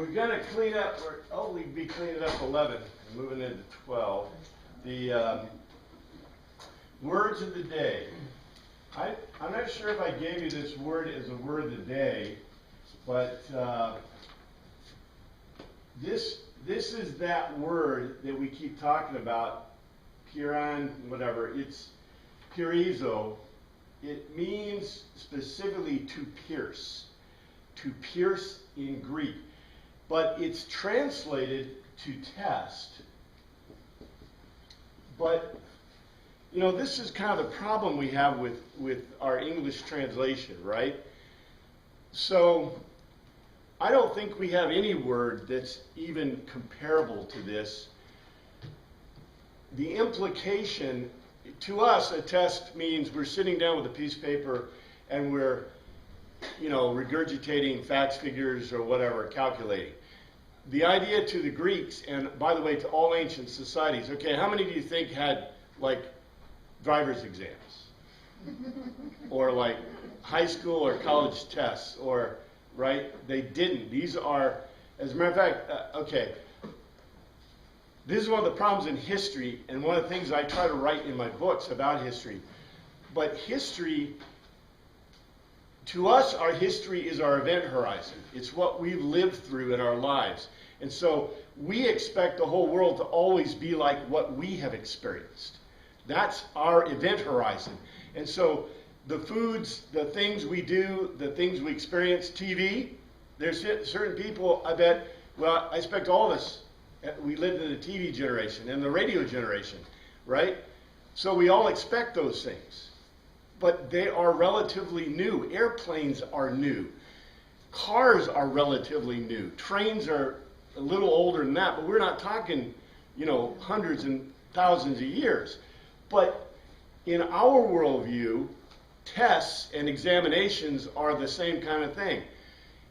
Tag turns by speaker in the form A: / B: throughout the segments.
A: we're going to clean up, we'll be cleaning up 11 and moving into 12. The words of the day. I'm not sure if I gave you this word as a word of the day, but this is that word that we keep talking about, piran, whatever. It's pirizo. It means specifically to pierce in Greek. But it's translated to test. But, you know, this is kind of the problem we have with our English translation, right? So, I don't think we have any word that's even comparable to this. The implication, to us, a test means we're sitting down with a piece of paper and we're, you know, regurgitating facts, figures, or whatever, calculating. The idea to the Greeks, and by the way, to all ancient societies, okay, how many do you think had, like, driver's exams? Or, like, high school or college tests? Or, right? They didn't. These are, as a matter of fact, okay, this is one of the problems in history, and one of the things I try to write in my books about history. But history, to us, our history is our event horizon. It's what we've lived through in our lives. And so we expect the whole world to always be like what we have experienced. That's our event horizon. And so the foods, the things we do, the things we experience, TV, there's certain people, I bet, well, I expect all of us, we lived in the TV generation and the radio generation, right? So we all expect those things. But they are relatively new. Airplanes are new. Cars are relatively new. Trains are a little older than that, but we're not talking, you know, hundreds and thousands of years. But in our worldview, tests and examinations are the same kind of thing.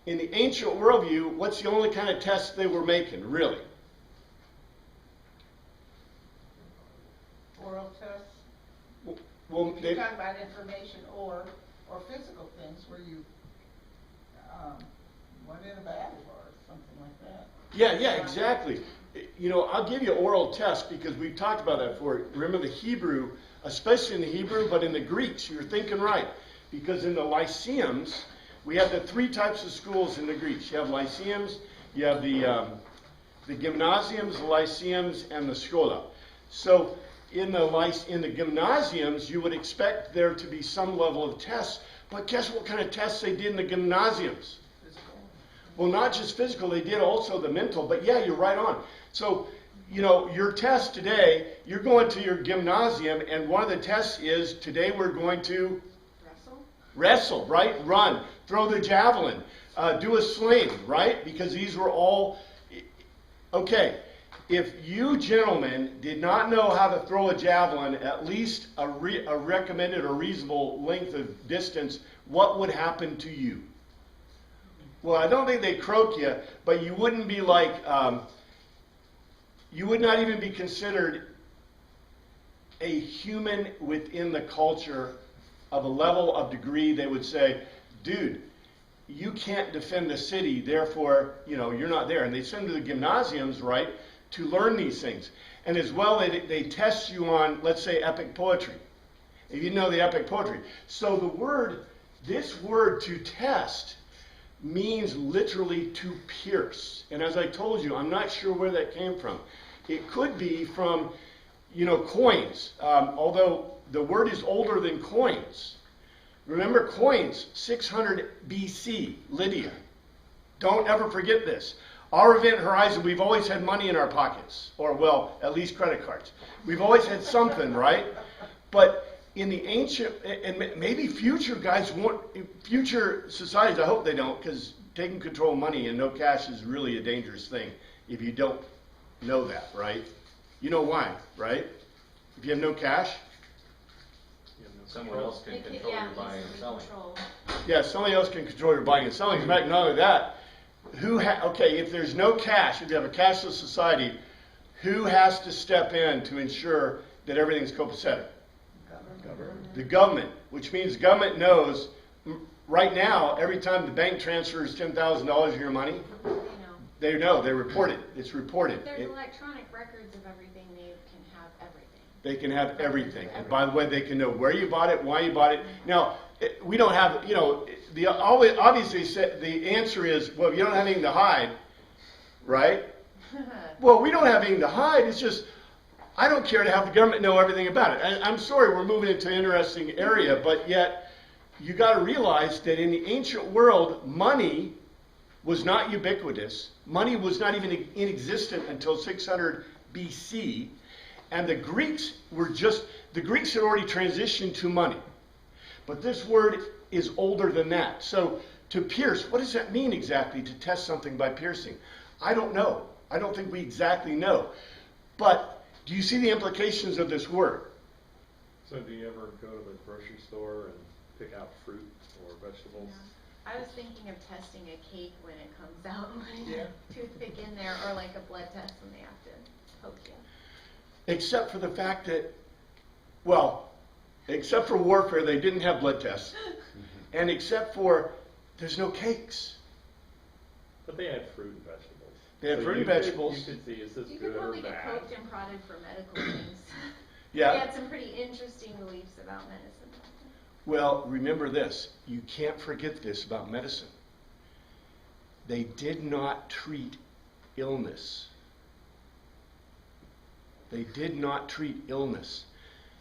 A: In the ancient worldview, what's the only kind of test they were making, really?
B: Oral tests.
A: Well,
B: You're talking about information or physical things where you went in a battle or something like that.
A: Yeah, exactly. You know, I'll give you oral tests because we've talked about that before. Remember the Hebrew, especially in the Hebrew, but in the Greeks, you're thinking right. Because in the Lyceums, we have the three types of schools in the Greeks. You have Lyceums, you have the Gymnasiums, the Lyceums, and the Schola. So in the gymnasiums, you would expect there to be some level of tests, but guess what kind of tests they did in the gymnasiums?
B: Physical.
A: Well, not just physical, they did also the mental, but yeah, you're right on. So, you know, your test today, you're going to your gymnasium, and one of the tests is, today we're going to wrestle, right? Run, throw the javelin, do a sling, right? Because these were all, okay. If you gentlemen did not know how to throw a javelin at least a recommended or reasonable length of distance, what would happen to you? Well, I don't think they'd croak you, but you wouldn't be like, you would not even be considered a human within the culture of a level of degree. They would say, dude, you can't defend the city, therefore, you know, you're not there. And they send to the gymnasiums, right, to learn these things. And as well, they test you on, let's say, epic poetry. If you know the epic poetry. So the word, this word to test, means literally to pierce. And as I told you, I'm not sure where that came from. It could be from, you know, coins. Although the word is older than coins. Remember coins, 600 BC, Lydia. Don't ever forget this. Our event horizon, we've always had money in our pockets, or well, at least credit cards. We've always had something, right? But in the ancient, and maybe future guys want, future societies, I hope they don't, because taking control of money and no cash is really a dangerous thing if you don't know that, right? You know why, right? If you have no cash,
C: someone else can control your buying and selling.
A: yeah, somebody else can control your buying and selling. In fact, not only that, okay, if there's no cash, if you have a cashless society, who has to step in to ensure that everything's copacetic? The government, which means the government knows right now, every time the bank transfers $10,000 of your money, They know, they report it, it's reported.
D: If there's
A: It-
D: electronic records of everything, they can have everything.
A: They can have everything. And by the way, they can know where you bought it, why you bought it. Now, we don't have, obviously the answer is, well, you don't have anything to hide, right? Well, we don't have anything to hide. It's just, I don't care to have the government know everything about it. I'm sorry, we're moving into an interesting area, but yet you got to realize that in the ancient world, money was not ubiquitous. Money was not even in existence until 600 BC. And the Greeks had already transitioned to money. But this word is older than that. So to pierce, what does that mean exactly, to test something by piercing? I don't know. I don't think we exactly know. But do you see the implications of this word?
E: So do you ever go to the grocery store and pick out fruit or vegetables?
D: I was thinking of testing a cake when it comes out and putting
E: Yeah.
D: a toothpick in there, or like a blood test when they have to poke you.
A: Except for the fact that, well, except for warfare, they didn't have blood tests. And except for, there's no cakes.
E: But they had fruit and vegetables.
A: They had
E: So
A: fruit and
E: you could-
A: vegetables.
E: You could see, is this
D: You
E: good
D: could
E: or
D: probably get
E: bad?
D: poked and prodded for medical things.
A: Yeah.
D: They had some pretty interesting beliefs about medicine.
A: Well, remember this. You can't forget this about medicine. They did not treat illness. They did not treat illness.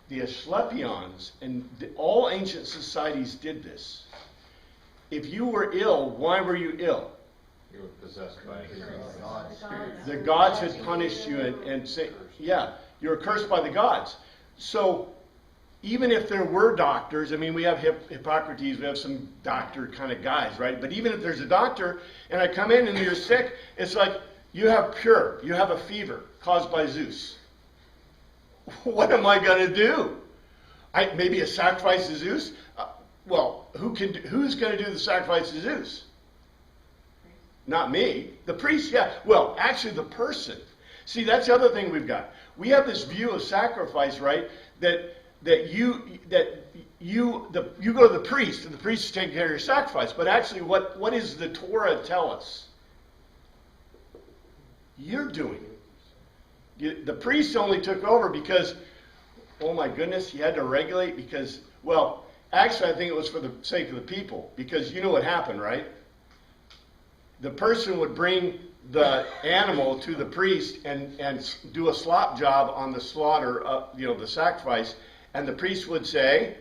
A: The Asclepions and all ancient societies did this. If you were ill, why were you ill?
C: You were possessed by
A: The gods had punished you and say, yeah, you were cursed by the gods. So even if there were doctors, I mean, we have Hippocrates, we have some doctor kind of guys, right? But even if there's a doctor and I come in and you're sick, it's like you have a fever caused by Zeus. What am I going to do? Maybe a sacrifice to Zeus? Who's going to do the sacrifice to Zeus? Not me. The priest, yeah. Well, actually the person. See, that's the other thing we've got. We have this view of sacrifice, right? That you go to the priest and the priest is taking care of your sacrifice. But actually, what does the Torah tell us? You're doing it. The priest only took over because, oh my goodness, he had to regulate because, well, actually I think it was for the sake of the people. Because you know what happened, right? The person would bring the animal to the priest and do a slop job on the slaughter of, the sacrifice. And the priest would say,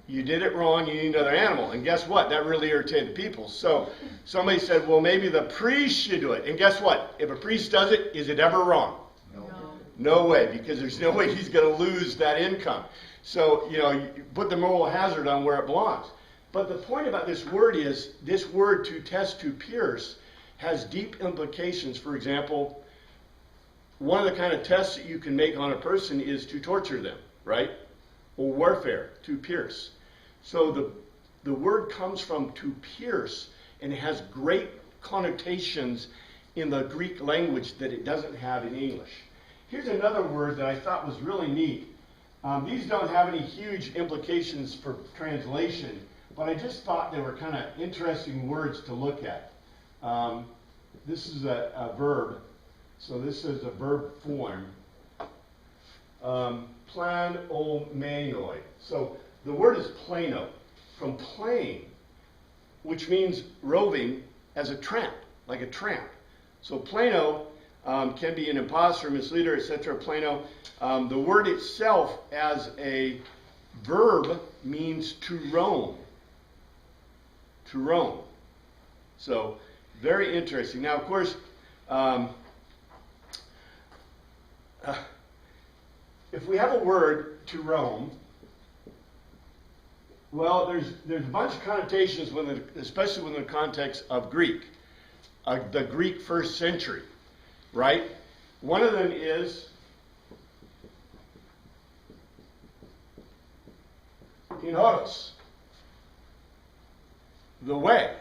A: you did it wrong, you need another animal. And guess what? That really irritated people. So somebody said, well, maybe the priest should do it. And guess what? If a priest does it, is it ever wrong? No way, because there's no way he's going to lose that income. So, you put the moral hazard on where it belongs. But the point about this word is, this word to test, to pierce, has deep implications. For example, one of the kind of tests that you can make on a person is to torture them, right? Or warfare, to pierce. So the word comes from to pierce, and it has great connotations in the Greek language that it doesn't have in English. Here's another word that I thought was really neat. These don't have any huge implications for translation, but I just thought they were kind of interesting words to look at. This is a verb. So this is a verb form. Planomenoi. So the word is plano, from plane, which means roving as a tramp, like a tramp. So plano can be an imposter, misleader, etc. Plano. The word itself as a verb means to roam. To roam. So very interesting. Now, of course, if we have a word to roam, well, there's a bunch of connotations, especially within the context of Greek, the Greek first century, right? One of them is Horos, the way,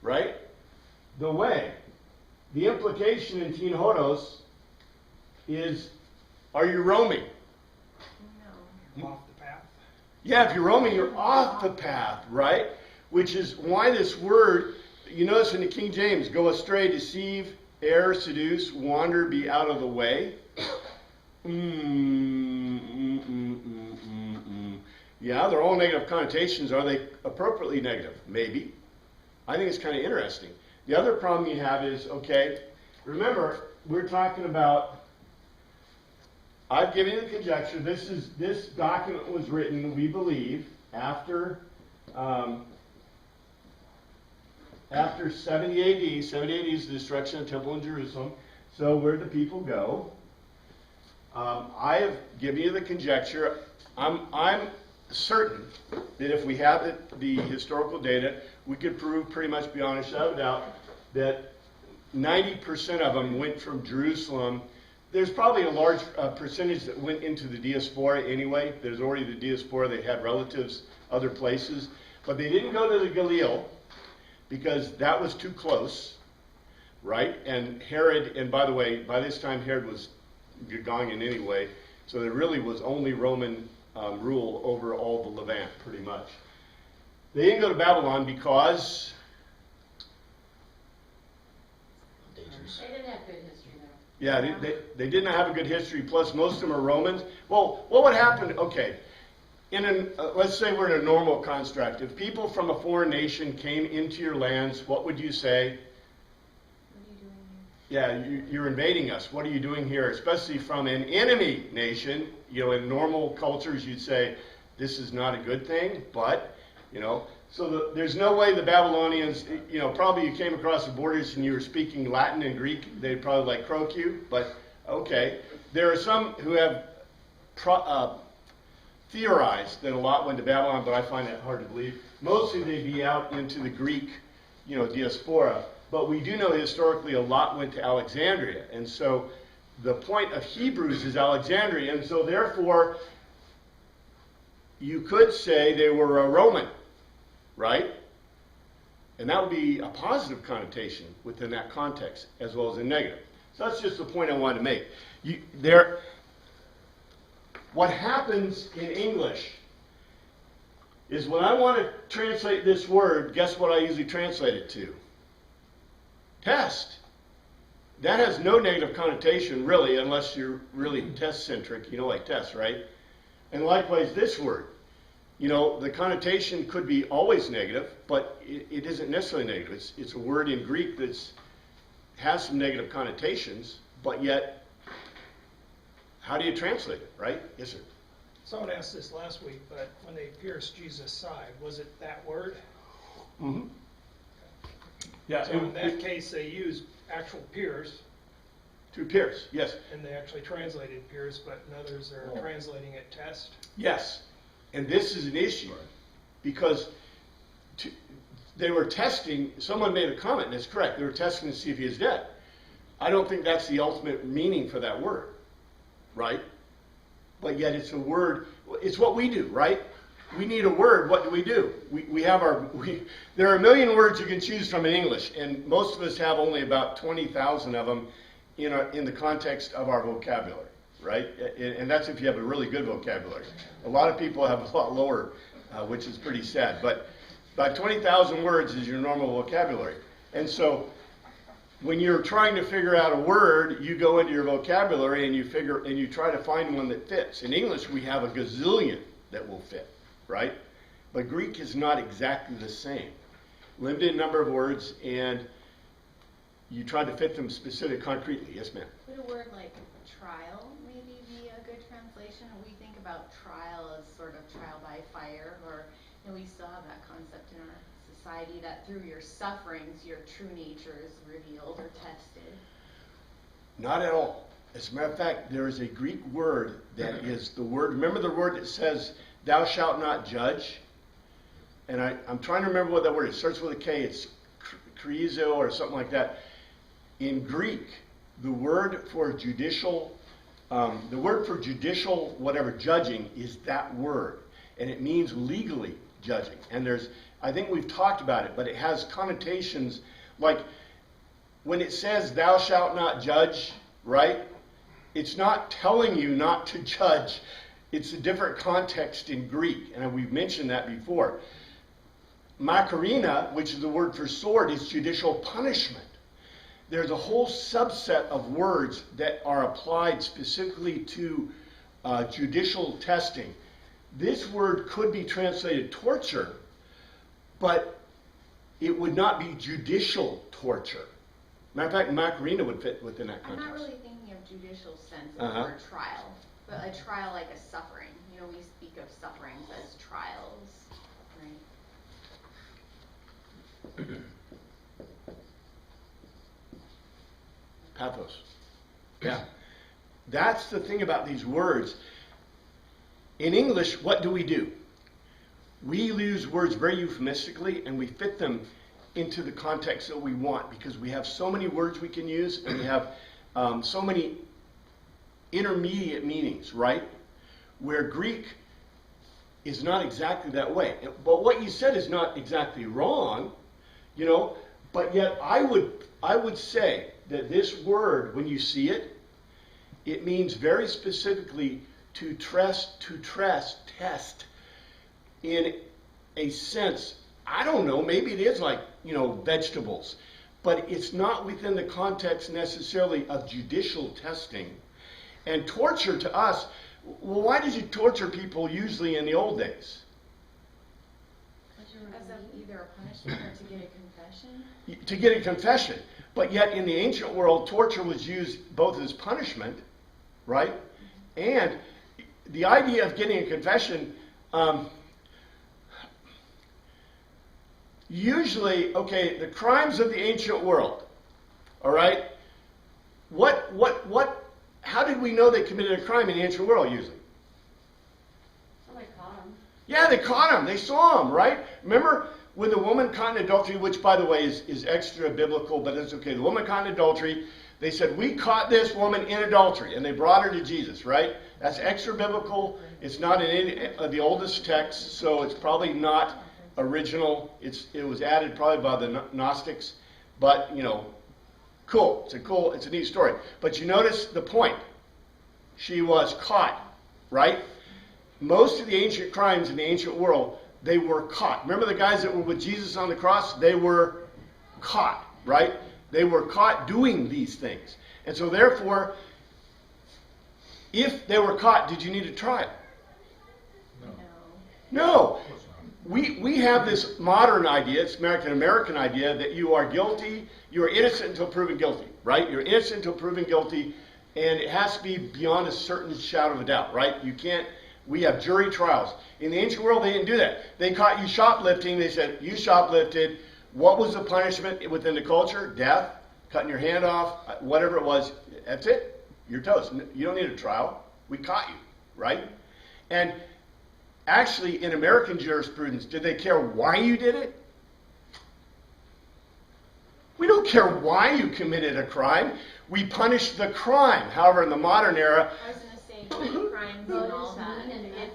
A: right? The way. The implication in Horos is, are you roaming?
D: No.
F: Off the path.
A: Yeah, if you're roaming, you're off the path, right? Which is why this word You notice in the King James, go astray, deceive, err, seduce, wander, be out of the way. Yeah, they're all negative connotations. Are they appropriately negative? Maybe. I think it's kind of interesting. The other problem you have is, okay, remember, we're talking about, I've given you the conjecture, this document was written, we believe, after 70 AD. 70 AD is the destruction of the temple in Jerusalem. So where'd the people go? I have given you the conjecture. I'm certain that if we have the historical data, we could prove pretty much beyond a shadow of a doubt that 90% of them went from Jerusalem. There's probably a large percentage that went into the diaspora anyway. There's already the diaspora. They had relatives other places. But they didn't go to the Galil because that was too close, right? And Herod, and by the way, by this time Herod was Gagonian anyway, so there really was only Roman rule over all the Levant, pretty much. They didn't go to Babylon because
B: They didn't have good history there.
A: yeah, they did not have a good history, plus most of them are Romans. Well, what would happen, okay, let's say we're in a normal construct. If people from a foreign nation came into your lands, what would you say?
D: What are you doing here?
A: Yeah, you're invading us. What are you doing here? Especially from an enemy nation. In normal cultures, you'd say, this is not a good thing, but, so there's no way the Babylonians, probably you came across the borders and you were speaking Latin and Greek, they'd probably croak you, but okay. There are some who have theorized that a lot went to Babylon, but I find that hard to believe. Mostly they'd be out into the Greek, diaspora. But we do know historically a lot went to Alexandria. And so the point of Hebrews is Alexandria. And so therefore, you could say they were a Roman, right? And that would be a positive connotation within that context, as well as a negative. So that's just the point I wanted to make. What happens in English is when I want to translate this word, guess what I usually translate it to? Test. That has no negative connotation, really, unless you're really test-centric, like test, right? And likewise, this word. The connotation could be always negative, but it isn't necessarily negative. It's a word in Greek that has some negative connotations, but yet, how do you translate it, right? Yes, sir.
F: Someone asked this last week, but when they pierced Jesus' side, was it that word?
A: Mm-hmm. Yeah.
F: So in that case, they used actual pierce,
A: To pierce, yes.
F: and they actually translated pierce, but in others they're translating it test.
A: Yes. And this is an issue because they were testing, someone made a comment, and it's correct, they were testing to see if he is dead. I don't think that's the ultimate meaning for that word, right? But yet it's a word, it's what we do, right? We need a word, what do? There are a million words you can choose from in English, and most of us have only about 20,000 of them in the context of our vocabulary, right? And that's if you have a really good vocabulary. A lot of people have a lot lower, which is pretty sad, but about 20,000 words is your normal vocabulary. And so when you're trying to figure out a word, you go into your vocabulary and you try to find one that fits. In English, we have a gazillion that will fit, right? But Greek is not exactly the same. Limited number of words, and you try to fit them specific, concretely. Yes, ma'am.
D: Would a word like trial maybe be a good translation? We think about trial as sort of trial by fire, or we still have that concept in our society that through your sufferings, your true nature is revealed or tested.
A: Not at all. As a matter of fact, there is a Greek word that is the word, remember the word that says, thou shalt not judge? And I'm trying to remember what that word is. It starts with a K. It's krizo or something like that. In Greek, the word for judicial, whatever, judging is that word. And it means legally judging. And I think we've talked about it, but it has connotations like when it says thou shalt not judge, right? It's not telling you not to judge. It's a different context in Greek, and we've mentioned that before. Macarena, which is the word for sword, is judicial punishment. There's a whole subset of words that are applied specifically to judicial testing. This word could be translated torture, but it would not be judicial torture. Matter of fact, Macarena would fit within that
D: I'm
A: context.
D: not really thinking of judicial sense of the
A: Uh-huh.
D: word trial, but a trial like a suffering. You know, we speak of sufferings as trials, right?
A: Pathos. Yeah. That's the thing about these words. In English, what do? We use words very euphemistically and we fit them into the context that we want because we have so many words we can use and we have so many intermediate meanings, right? Where Greek is not exactly that way. But what you said is not exactly wrong, you know, but yet I would say that this word, when you see it, it means very specifically to test in a sense. I don't know, maybe it is like, you know, vegetables, but it's not within the context necessarily of judicial testing. And torture to us, well, why did you torture people usually in the old days?
D: As of either a punishment or to get a confession.
A: To get a confession. But yet in the ancient world, torture was used both as punishment, right? And the idea of getting a confession, usually, okay, the crimes of the ancient world, all right? How did we know they committed a crime in the ancient world usually?
B: Somebody caught him.
A: Yeah, they caught him. They saw him, right? Remember when the woman caught in adultery, which, by the way, is extra biblical, but it's okay. The woman caught in adultery. They said, we caught this woman in adultery, and they brought her to Jesus, right? That's extra biblical. It's not in any of the oldest texts, so it's probably not original. It was added probably by the Gnostics, but, you know, cool. It's a neat story. But you notice the point. She was caught, right? Most of the ancient crimes in the ancient world, they were caught. Remember the guys that were with Jesus on the cross? They were caught, right? They were caught doing these things. And so therefore, if they were caught, did you need a trial? No. We have this modern idea, it's American idea, that you are guilty, you are innocent until proven guilty, right? You're innocent until proven guilty, and it has to be beyond a certain shadow of a doubt, right? You can't, we have jury trials. In the ancient world, they didn't do that. They caught you shoplifting, they said, you shoplifted. What was the punishment within the culture? Death, cutting your hand off, whatever it was. That's it. You're toast. You don't need a trial. We caught you, right? And actually, in American jurisprudence, did they care why you did it? We don't care why you committed a crime. We punish the crime. However, in the modern era,
D: I was going to say hate crimes and all that, and it has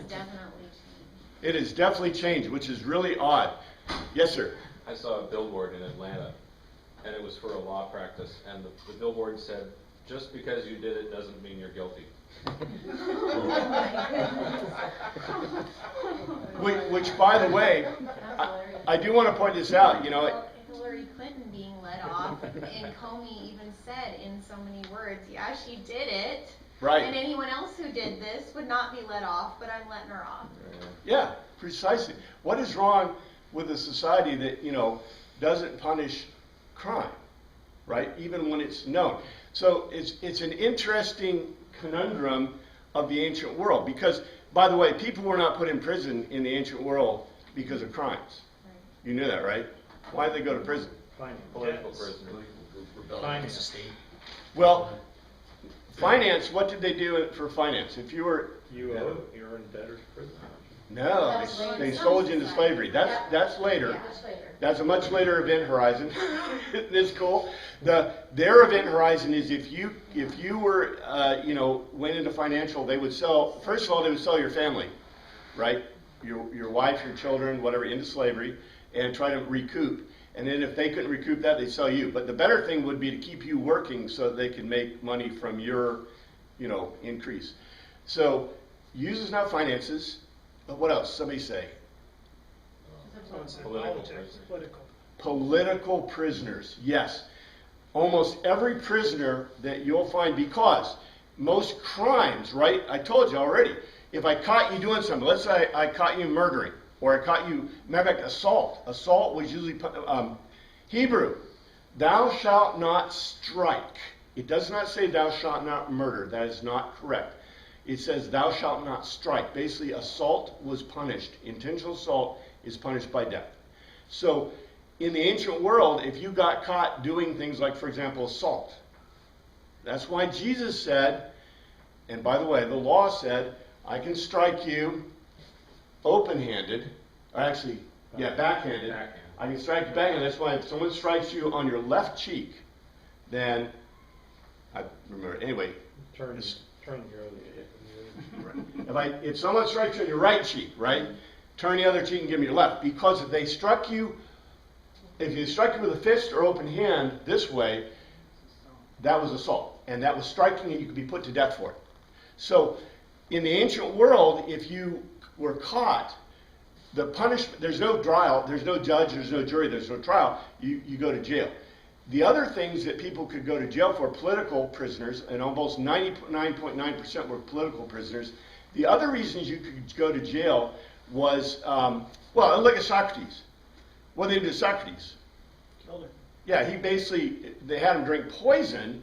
D: definitely changed.
A: it has definitely changed, which is really odd. Yes, sir.
C: I saw a billboard in Atlanta, and it was for a law practice, and the billboard said, just because you did it doesn't mean you're guilty.
A: Which, by the way, I do want to point this out. You know,
D: Well, Hillary Clinton being let off, and Comey even said in so many words, yeah, she did it.
A: right?
D: And anyone else who did this would not be let off, but I'm letting her off.
A: Yeah, precisely. What is wrong with a society that, you know, doesn't punish crime, right? Even when it's known. So it's an interesting conundrum of the ancient world because, by the way, people were not put in prison in the ancient world because of crimes.
D: Right.
A: You knew that, right? Why did they go to prison?
C: Political
F: Yes.
C: prisoner.
F: Finance.
A: Well, finance, what did they do for finance? If you were,
E: You are in debtor's prison.
A: no,
B: That's
A: they
B: later.
A: sold you into slavery. That's later.
B: Much later.
A: That's a much later event horizon. Isn't this cool? Their event horizon is if you were went into financial, they would sell. First of all, they would sell your family, right? Your wife, your children, whatever, into slavery, and try to recoup. And then if they couldn't recoup that, they'd sell you. But the better thing would be to keep you working so that they can make money from your, increase. So uses not finances. But what else? Somebody say.
F: Oh, it's in
C: Political
F: politics,
C: prisoners.
F: political.
A: Political prisoners, yes. Almost every prisoner that you'll find, because most crimes, right? I told you already. If I caught you doing something, let's say I caught you murdering, or I caught you, matter of fact, assault. Assault was usually, Hebrew, thou shalt not strike. It does not say thou shalt not murder. That is not correct. It says thou shalt not strike. Basically, assault was punished. Intentional assault is punished by death. So, in the ancient world, if you got caught doing things like, for example, assault, that's why Jesus said, and by the way, the law said, I can strike you open-handed, or actually, backhanded.
C: Backhand.
A: I can strike you backhanded. That's why if someone strikes you on your left cheek, then, I remember, anyway,
E: Turn your other.
A: if someone strikes you on your right cheek, right, turn the other cheek and give me your left. Because if they struck you, if you struck you with a fist or open hand this way, that was assault. And that was striking and you could be put to death for it. So, in the ancient world, if you were caught, the punishment, there's no trial, there's no judge, there's no jury, there's no trial, you go to jail. The other things that people could go to jail for, political prisoners, and almost 99.9% were political prisoners. The other reasons you could go to jail was, well, look at Socrates. What did they do to Socrates?
F: Killed her.
A: Yeah, he basically, they had him drink poison.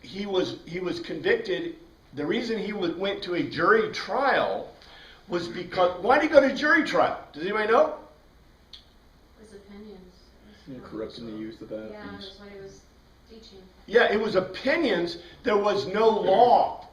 A: He was convicted. The reason he went to a jury trial was because, why did he go to jury trial? Does anybody know?
G: His opinions.
H: You're corrupting the youth of that.
G: Yeah, that's what he was teaching.
A: Yeah, it was opinions. There was no law.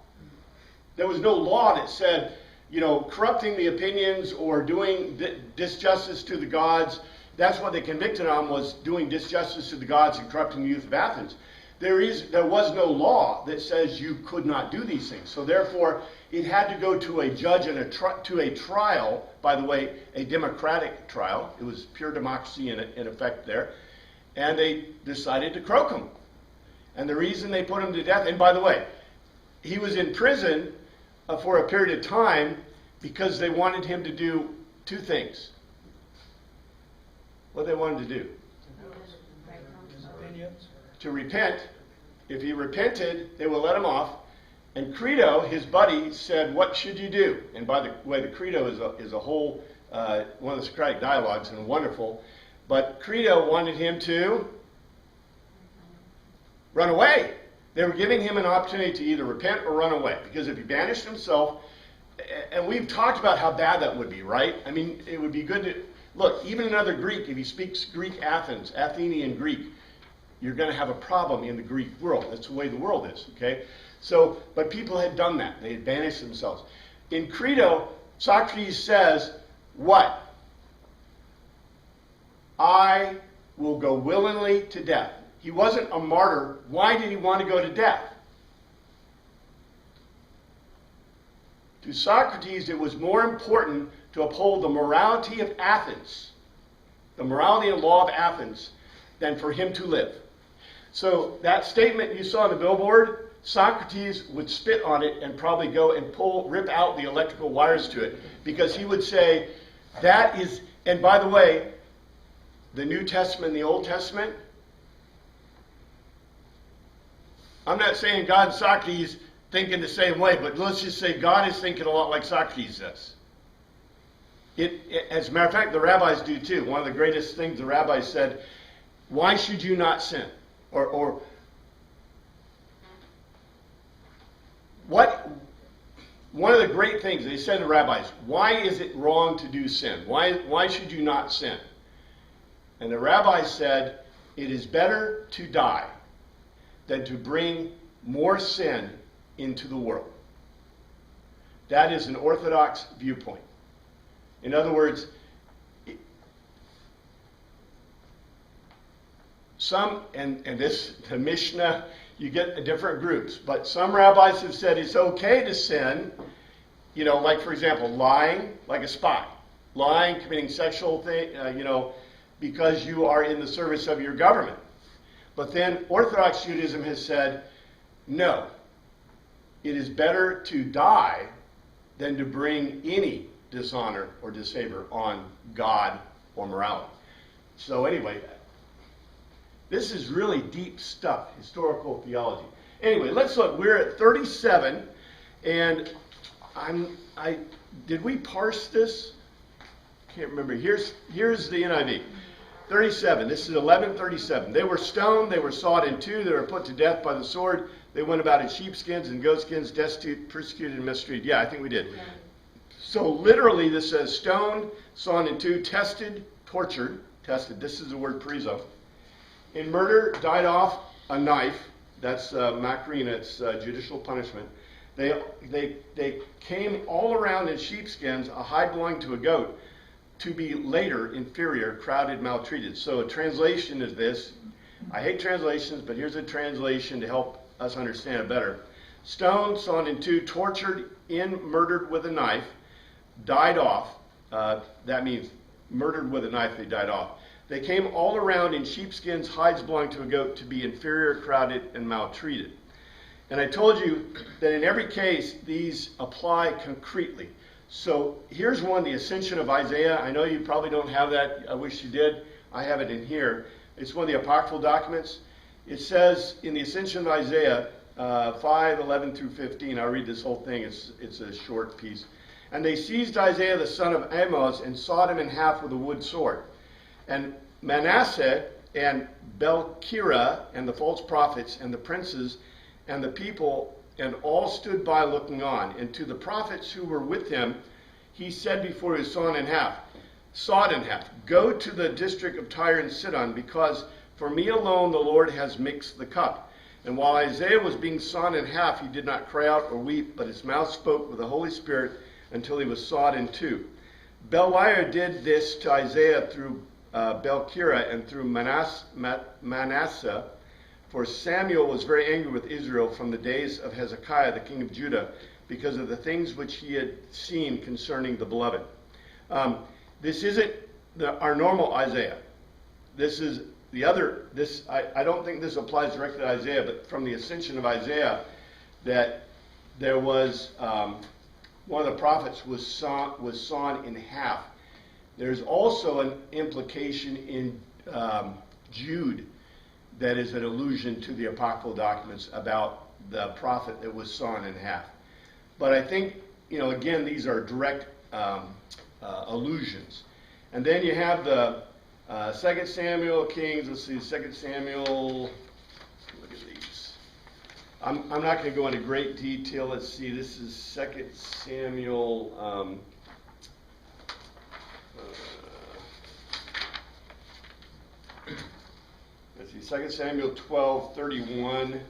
A: There was no law that said, corrupting the opinions or doing disjustice to the gods. That's what they convicted on, was doing disjustice to the gods and corrupting the youth of Athens. There was no law that says you could not do these things. So therefore, it had to go to a judge and to a trial. By the way, a democratic trial. It was pure democracy in effect there. And they decided to croak him. And the reason they put him to death, and by the way, he was in prison for a period of time because they wanted him to do two things. What they wanted to do?
F: His opinions.
A: To repent. If he repented, they would let him off. And Credo, his buddy, said, what should you do? And by the way, the Credo is a whole, one of the Socratic dialogues, and wonderful. But Credo wanted him to run away. They were giving him an opportunity to either repent or run away. Because if he banished himself, and we've talked about how bad that would be, right? I mean, it would be good to, look, even another Greek, if he speaks Greek Athens, Athenian Greek, you're going to have a problem in the Greek world. That's the way the world is, okay? So, but people had done that. They had banished themselves. In Credo, Socrates says, what? I will go willingly to death. He wasn't a martyr. Why did he want to go to death? To Socrates, it was more important to uphold the morality of Athens, the morality and law of Athens, than for him to live. So that statement you saw on the billboard, Socrates would spit on it and probably go and rip out the electrical wires to it, because he would say, that is, and by the way, the New Testament and the Old Testament, I'm not saying God and Socrates thinking the same way, but let's just say God is thinking a lot like Socrates does. As a matter of fact, the rabbis do too. One of the greatest things the rabbis said, why should you not sin? Or what? One of the great things they said to the rabbis, why is it wrong to do sin? Why should you not sin? And the rabbis said, it is better to die than to bring more sin into the world. That is an orthodox viewpoint. In other words, the Mishnah, you get the different groups, but some rabbis have said it's okay to sin, like for example, lying, like a spy. Lying, committing sexual thing, because you are in the service of your government. But then Orthodox Judaism has said, no, it is better to die than to bring any dishonor or disfavor on God or morality. So anyway, this is really deep stuff, historical theology. Anyway, let's look. We're at 37, and did we parse this? Can't remember. Here's the NIV. 37. This is 11:37. They were stoned. They were sawed in two. They were put to death by the sword. They went about in sheepskins and goatskins, destitute, persecuted, and mistreated. Yeah, I think we did. So literally, this says stoned, sawn in two, tested, tortured. Tested. This is the word prizo. In murder, died off a knife. That's makrina. It's judicial punishment. They came all around in sheepskins, a hide belonging to a goat, to be later inferior, crowded, maltreated. So a translation is this. I hate translations, but here's a translation to help us understand it better. Stoned, sawn in two, tortured, murdered with a knife, died off. That means murdered with a knife, they died off. They came all around in sheepskins, hides belonging to a goat, to be inferior, crowded, and maltreated. And I told you that in every case, these apply concretely. So here's one, the Ascension of Isaiah. I know you probably don't have that. I wish you did. I have it in here. It's one of the apocryphal documents. It says in the Ascension of Isaiah 5:11 through 15. I'll read this whole thing. It's a short piece. And they seized Isaiah the son of Amoz and sawed him in half with a wood sword. And Manasseh and Belkira and the false prophets and the princes and the people and all stood by looking on. And to the prophets who were with him, he said before he was sawed in half, go to the district of Tyre and Sidon, because for me alone the Lord has mixed the cup. And while Isaiah was being sawn in half, he did not cry out or weep, but his mouth spoke with the Holy Spirit until he was sawed in two. Beliar did this to Isaiah through Belkira and through Manasseh, for Samuel was very angry with Israel from the days of Hezekiah, the king of Judah, because of the things which he had seen concerning the beloved. This isn't our normal Isaiah. This is the other. I don't think this applies directly to Isaiah, but from the Ascension of Isaiah, that there was one of the prophets was sawn in half. There's also an implication in Jude that is an allusion to the apocryphal documents about the prophet that was sawn in half. But I think, again, these are direct allusions. And then you have the 2 Samuel, Kings. Let's see, 2 Samuel. Look at these. I'm not going to go into great detail. Let's see, this is 2 Samuel. Let's see, 2 Samuel 12:31.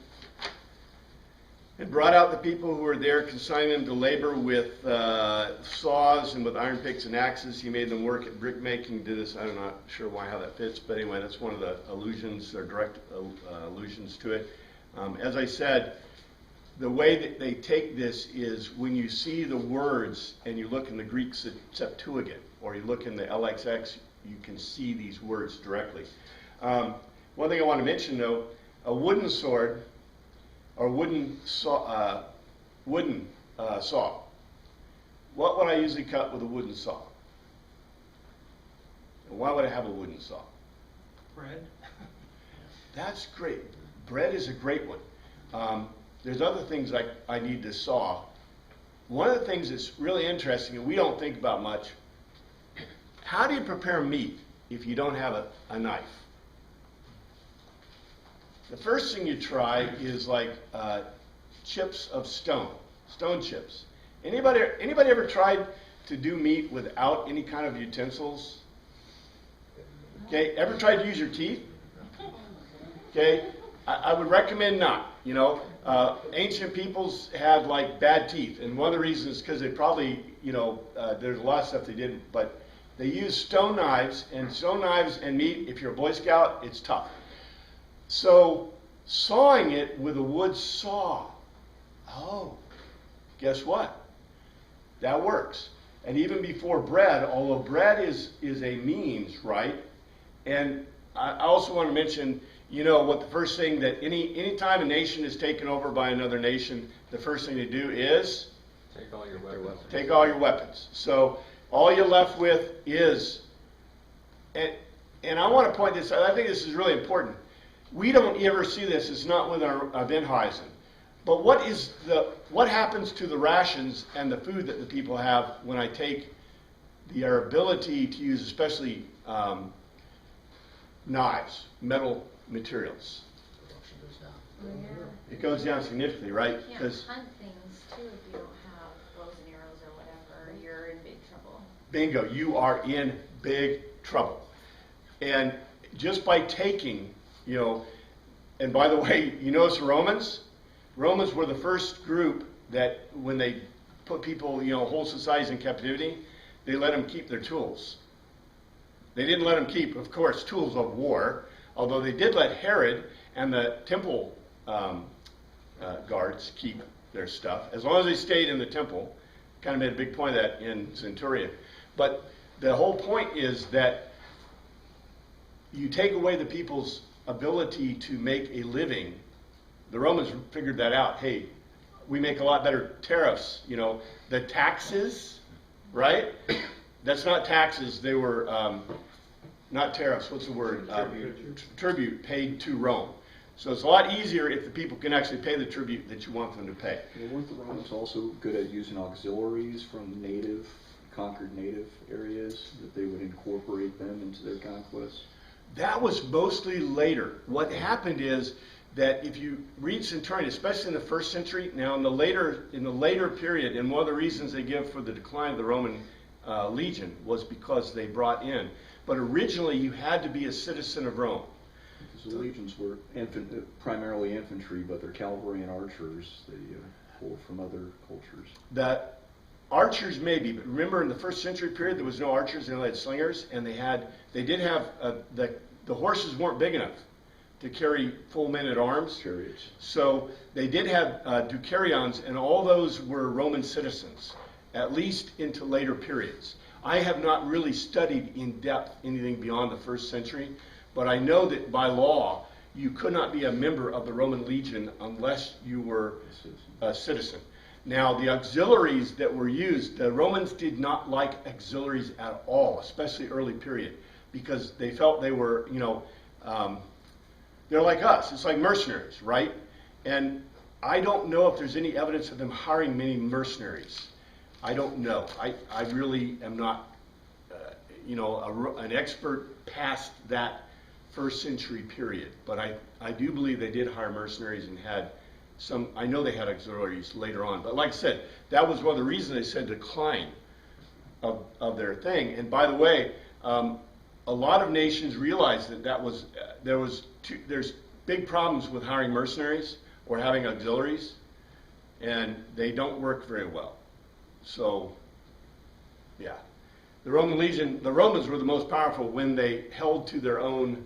A: And brought out the people who were there, consigning them to labor with saws and with iron picks and axes. He made them work at brick making. Did this? I'm not sure how that fits, but anyway, that's one of the allusions, or direct allusions to it. As I said, the way that they take this is when you see the words and you look in the Greek Septuagint or you look in the LXX, you can see these words directly. One thing I want to mention, though, a wooden sword or wooden saw. What would I usually cut with a wooden saw? And why would I have a wooden saw?
F: Bread?
A: That's great. Bread is a great one. There's other things I need to saw. One of the things that's really interesting, and we don't think about much, how do you prepare meat if you don't have a knife? The first thing you try is like chips of stone chips. Anybody ever tried to do meat without any kind of utensils? Okay, ever tried to use your teeth? Okay, I would recommend not. Ancient peoples had like bad teeth, and one of the reasons is because they probably, there's a lot of stuff they didn't, but they used stone knives and meat. If you're a Boy Scout, it's tough. So, sawing it with a wood saw. Oh, guess what? That works. And even before bread, although bread is a means, right? And I also want to mention, what the first thing that any time a nation is taken over by another nation, the first thing they do is
C: take all your weapons.
A: Take all your weapons. So all you're left with is, and I want to point this out, I think this is really important. We don't ever see this, it's not within our Wendhuizen. But what happens to the rations and the food that the people have when I take their ability to use especially knives, metal materials? It goes down significantly, right?
D: You can't hunt things too if you don't have bows and arrows or whatever, you're in big trouble.
A: Bingo, you are in big trouble. And just by taking, and by the way, you notice the Romans were the first group that when they put people, whole societies in captivity, they let them keep their tools. They didn't let them keep, of course, tools of war, although they did let Herod and the temple guards keep their stuff, as long as they stayed in the temple. Kind of made a big point of that in Centurion. But the whole point is that you take away the people's ability to make a living. The Romans figured that out. Hey, we make a lot better tariffs. The taxes, right? That's not taxes. They were not tariffs. What's the word? Tribute paid to Rome. So it's a lot easier if the people can actually pay the tribute that you want them to pay.
H: Well, weren't the Romans also good at using auxiliaries from conquered native areas, that they would incorporate them into their conquests?
A: That was mostly later. What happened is that if you read Centurion, especially in the first century, now in the later period, and one of the reasons they give for the decline of the Roman legion was because they brought in. But originally you had to be a citizen of Rome.
H: Because the legions were primarily infantry, but they're cavalry and archers. They pulled from other cultures.
A: That archers maybe, but remember in the first century period there was no archers, they only had slingers, and they did have the horses weren't big enough to carry full men at arms.
H: Chariots.
A: So they did have Ducarions, and all those were Roman citizens, at least into later periods. I have not really studied in depth anything beyond the first century, but I know that by law you could not be a member of the Roman legion unless you were a citizen. Now, the auxiliaries that were used, the Romans did not like auxiliaries at all, especially early period, because they felt they were, they're like us. It's like mercenaries, right? And I don't know if there's any evidence of them hiring many mercenaries. I don't know. I really am not, an expert past that first century period. But I do believe they did hire mercenaries and had some, I know they had auxiliaries later on. But like I said, that was one of the reasons they said decline of their thing. And by the way, a lot of nations realized that there's big problems with hiring mercenaries or having auxiliaries, and they don't work very well. So, yeah. The Romans were the most powerful when they held to their own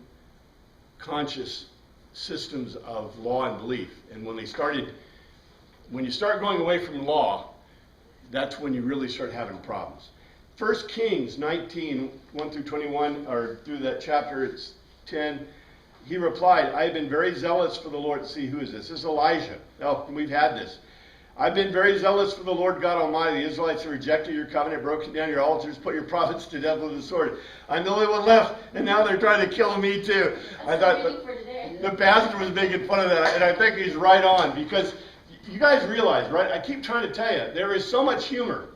A: conscious systems of law and belief. And when you start going away from law, that's when you really start having problems. 1 Kings 19, 1 through 21, or through that chapter, it's 10. He replied, I have been very zealous for the Lord. See, who is this? This is Elijah. Oh, we've had this. I've been very zealous for the Lord God Almighty. The Israelites have rejected your covenant, broken down your altars, put your prophets to death with the sword. I'm the only one left, and now they're trying to kill me too. I thought the pastor was making fun of that, and I think he's right on, because you guys realize, right? I keep trying to tell you, there is so much humor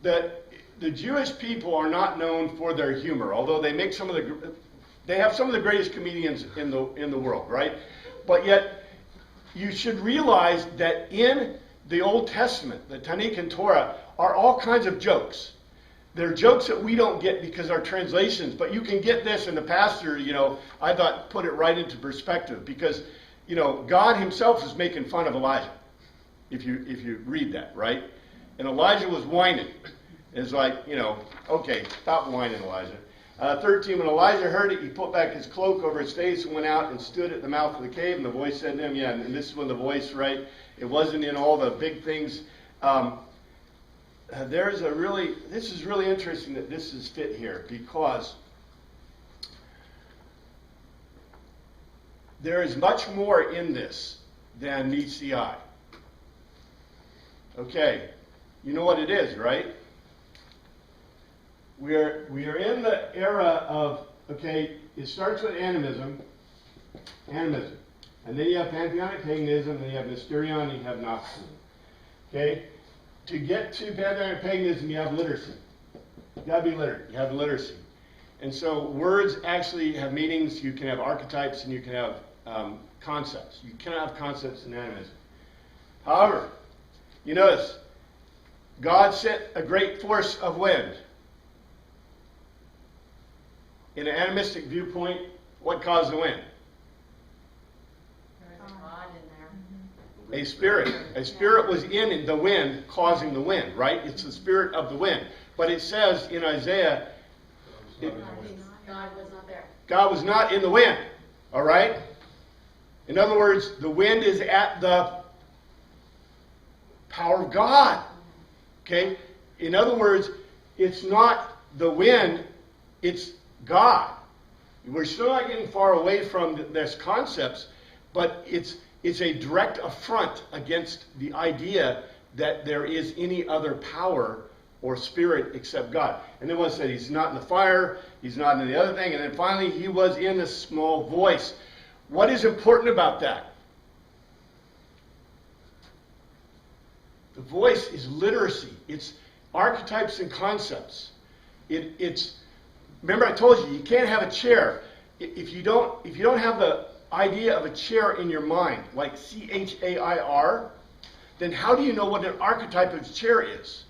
A: that the Jewish people are not known for their humor, although they make they have some of the greatest comedians in the world, right? But yet, you should realize that in the Old Testament, the Tanakh and Torah, are all kinds of jokes. They're jokes that we don't get because our translations, but you can get this, and the pastor, I thought put it right into perspective, because, God himself is making fun of Elijah, if you read that, right? And Elijah was whining. It's like, okay, stop whining, Elijah. 13, when Elijah heard it, he put back his cloak over his face and went out and stood at the mouth of the cave, and the voice said to him, yeah, and this is when the voice, right? It wasn't in all the big things. This is really interesting that this is fit here, because there is much more in this than meets the eye. Okay, you know what it is, right? we are in the era of, okay, it starts with animism, and then you have pantheonic paganism, and then you have Mysterion, and you have Gnosticism. Okay? To get to pantheonic paganism, you have literacy. You gotta be literate. You have literacy. And so words actually have meanings. You can have archetypes, and you can have concepts. You cannot have concepts in animism. However, you notice, God sent a great force of wind. In an animistic viewpoint, what caused the wind?
G: There was a God in there.
A: A spirit. A spirit was in the wind, causing the wind, right? It's the spirit of the wind. But it says in Isaiah,
G: God was not there.
A: God was not in the wind. All right? In other words, the wind is at the power of God. Okay? In other words, it's not the wind, it's God. We're still not getting far away from this concepts, but it's a direct affront against the idea that there is any other power or spirit except God. And then one said he's not in the fire, he's not in the other thing, and then finally he was in a small voice. What is important about that? The voice is literacy. It's archetypes and concepts. It's remember I told you can't have a chair if you don't have the idea of a chair in your mind, like CHAIR, then how do you know what an archetype of a chair is?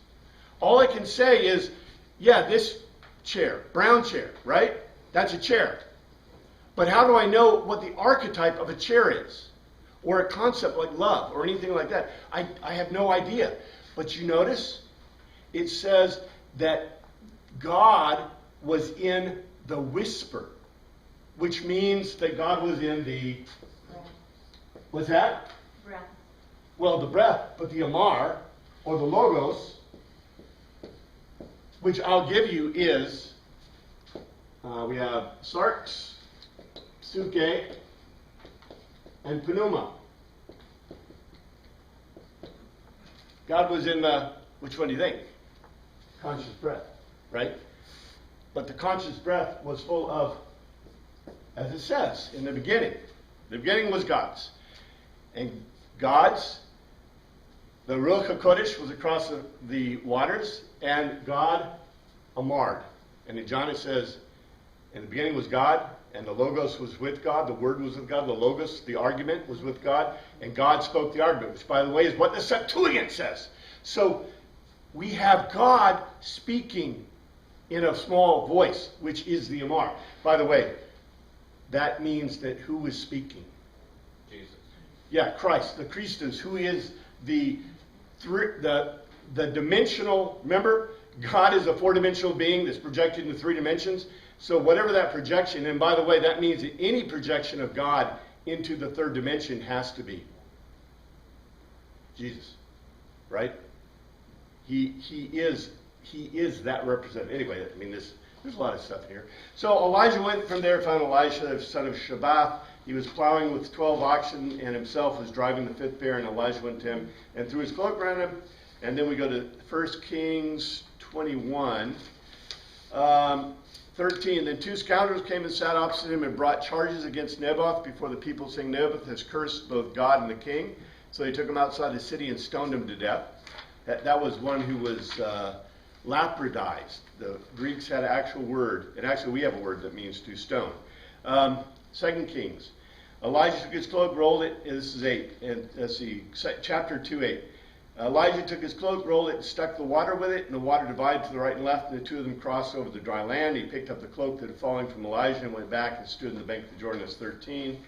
A: All I can say is, yeah, this chair, brown chair, right? That's a chair. But how do I know what the archetype of a chair is? Or a concept like love or anything like that? I have no idea. But you notice, it says that God was in the whisper, which means that God was in the, what's that?
G: Breath.
A: Well, the breath, but the Amar, or the Logos, which I'll give you is, we have Sarx, Suke, and Pneuma. God was in the, which one do you think? Conscious breath, right? But the conscious breath was full of, as it says, in the beginning. The beginning was God's. And God's, the Ruach HaKodesh was across the waters, and God amarred. And in John it says, in the beginning was God, and the Logos was with God, the Word was with God, the Logos, the argument, was with God, and God spoke the argument, which, by the way, is what the Septuagint says. So we have God speaking in a small voice, which is the Amar. By the way, that means that who is speaking?
C: Jesus.
A: Yeah, Christ, the Christus, who is the dimensional, remember, God is a four-dimensional being that's projected into three dimensions. So whatever that projection, and by the way, that means that any projection of God into the third dimension has to be Jesus, right? He is that representative. Anyway, I mean, there's a lot of stuff here. So Elijah went from there, found Elisha, the son of Shaphat. He was plowing with 12 oxen, and himself was driving the fifth pair, and Elijah went to him and threw his cloak around him. And then we go to 1 Kings 21. 13, then two scoundrels came and sat opposite him and brought charges against Naboth before the people, saying, Naboth has cursed both God and the king. So they took him outside the city and stoned him to death. That was one who was lapidized. The Greeks had an actual word, and actually we have a word that means to stone. 2 Kings. Elijah took his cloak, rolled it, and this is 8, and let's see, chapter 2:8. Elijah took his cloak, rolled it, and stuck the water with it, and the water divided to the right and left, and the two of them crossed over the dry land. He picked up the cloak that had fallen from Elijah and went back and stood in the bank of the Jordan. That's 13.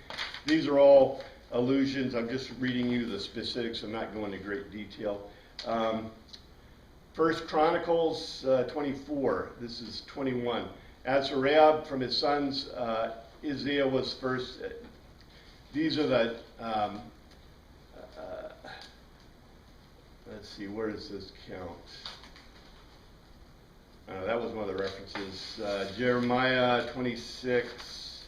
A: These are all allusions. I'm just reading you the specifics. I'm not going into great detail. 1 Chronicles 24. This is 21. Azariah from his sons, Isaiah was first. These are the... let's see, where does this count? That was one of the references. Jeremiah 26.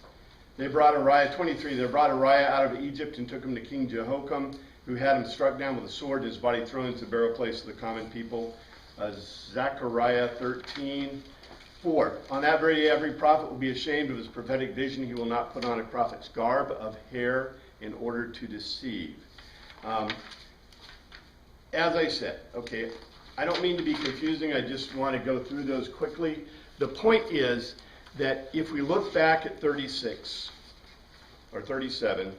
A: They brought Uriah, 23. They brought Uriah out of Egypt and took him to King Jehoiakim, who had him struck down with a sword and his body thrown into the burial place of the common people. Zechariah 13. 4, on that very day every prophet will be ashamed of his prophetic vision. He will not put on a prophet's garb of hair in order to deceive. As I said, okay, I don't mean to be confusing. I just want to go through those quickly. The point is that if we look back at 36 or 37,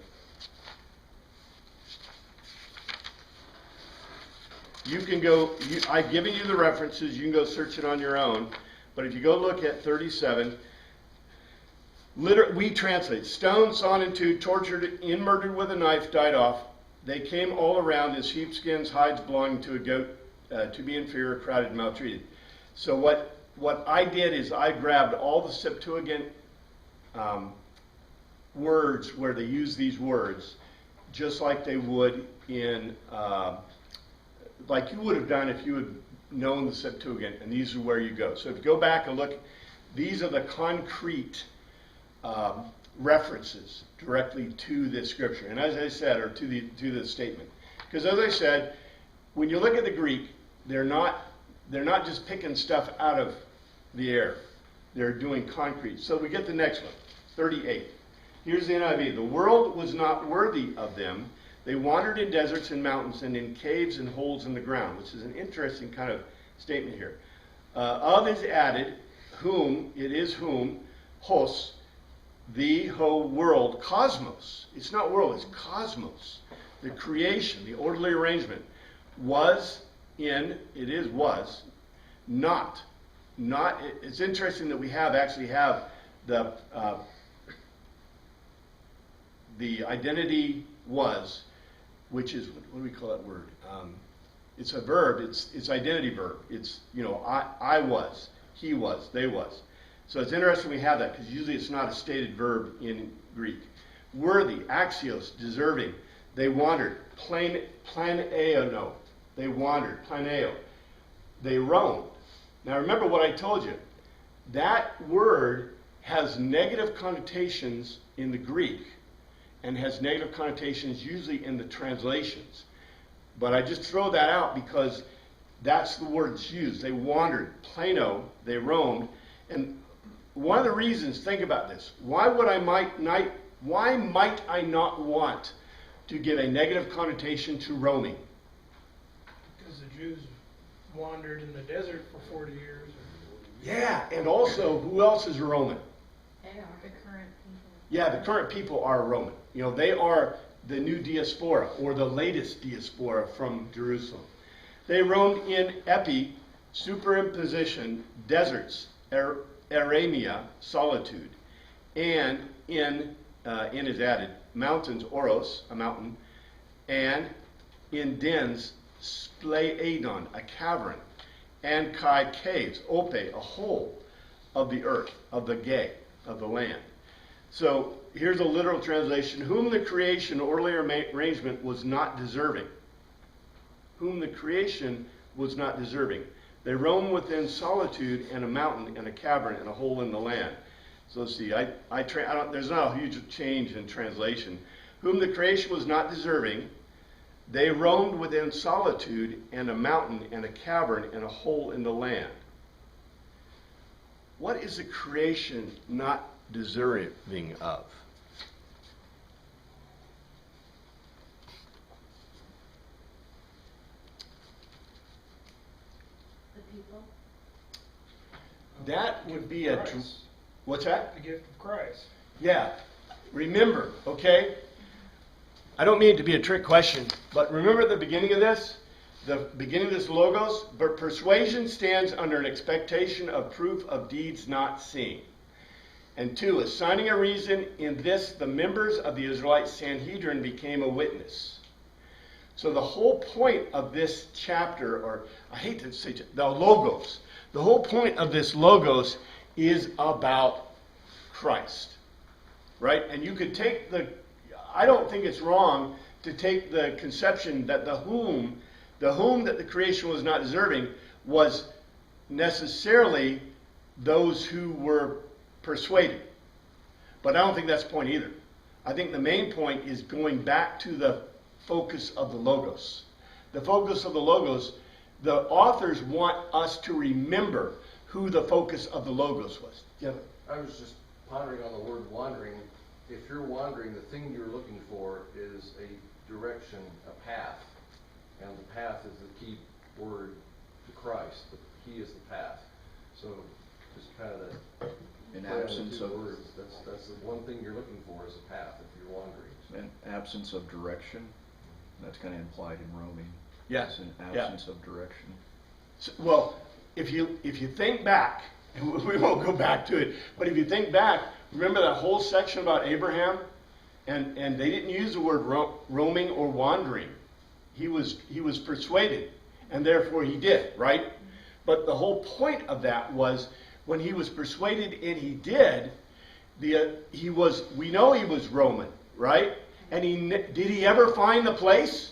A: you can go, I've given you the references, you can go search it on your own, but if you go look at 37, we translate, stoned, sawn in two, tortured, in murdered with a knife, died off. They came all around as sheepskins, hides belonging to a goat, to be inferior, crowded, and maltreated. So what I did is I grabbed all the Septuagint words where they use these words, just like they would in, like you would have done if you had known the Septuagint, and these are where you go. So if you go back and look, these are the concrete references directly to this scripture, and as I said, or to the statement. Because as I said, when you look at the Greek, they're not just picking stuff out of the air. They're doing concrete. So we get the next one, 38. Here's the NIV. The world was not worthy of them. They wandered in deserts and mountains and in caves and holes in the ground, which is an interesting kind of statement here. Of is added, whom, it is whom, hos, the whole world, cosmos. It's not world, it's cosmos. The creation, the orderly arrangement, was in, it is was, not, it's interesting that we actually have the identity was, which is, what do we call that word? It's a verb, it's identity verb. It's, I was, he was, they was. So it's interesting we have that, because usually it's not a stated verb in Greek. Worthy, axios, deserving. They wandered, planeano. They wandered, planeo. They roamed. Now remember what I told you. That word has negative connotations in the Greek, and has negative connotations usually in the translations. But I just throw that out because that's the word that's used. They wandered, plano, they roamed. And one of the reasons, think about this, why might I not want to give a negative connotation to roaming?
F: Because the Jews wandered in the desert for 40 years.
A: Yeah, and also, who else is Roman?
D: They are the current people.
A: Yeah, the current people are Roman. They are the new diaspora, or the latest diaspora from Jerusalem. They roamed in superimposition, deserts, Aramea, solitude, and in is added, mountains, oros, a mountain, and in dens, spleadon, a cavern, and kai, caves, ope, a hole of the earth, of the gay, of the land. So here's a literal translation. Whom the creation, orderly arrangement, was not deserving. Whom the creation was not deserving. They roam within solitude and a mountain and a cavern and a hole in the land. So let's see, there's not a huge change in translation. Whom the creation was not deserving, they roamed within solitude and a mountain and a cavern and a hole in the land. What is the creation not deserving of?
G: The people.
A: That would be a...
F: Christ.
A: What's that?
F: The gift of Christ.
A: Yeah. Remember, okay? I don't mean it to be a trick question, but remember at the beginning of this? The beginning of this logos? But persuasion stands under an expectation of proof of deeds not seen. And 2, assigning a reason, in this the members of the Israelite Sanhedrin became a witness. So the whole point of this chapter, or I hate to say the logos, the whole point of this logos is about Christ. Right? And you could take I don't think it's wrong to take the conception that the whom that the creation was not deserving was necessarily those who were persuaded. But I don't think that's the point either. I think the main point is going back to the focus of the logos. The focus of the logos, the authors want us to remember who the focus of the Logos was. Yeah.
I: I was just pondering on the word wandering. If you're wandering, the thing you're looking for is a direction, a path. And the path is the key word to Christ. He is the path. So just kind of the
H: In
I: play on the
H: absence
I: two
H: of,
I: words. That's the one thing you're looking for is a path if you're wandering.
H: an absence of direction, that's kind of implied in roaming.
A: Yeah,
H: It's an
A: yeah.
H: absence of direction.
A: Well, if you think back, and we won't go back to it, but if you think back, remember that whole section about Abraham, and they didn't use the word roaming or wandering. He was persuaded, and therefore he did, right? But the whole point of that was when he was persuaded and he did, we know he was Roman, right? And did he ever find the place?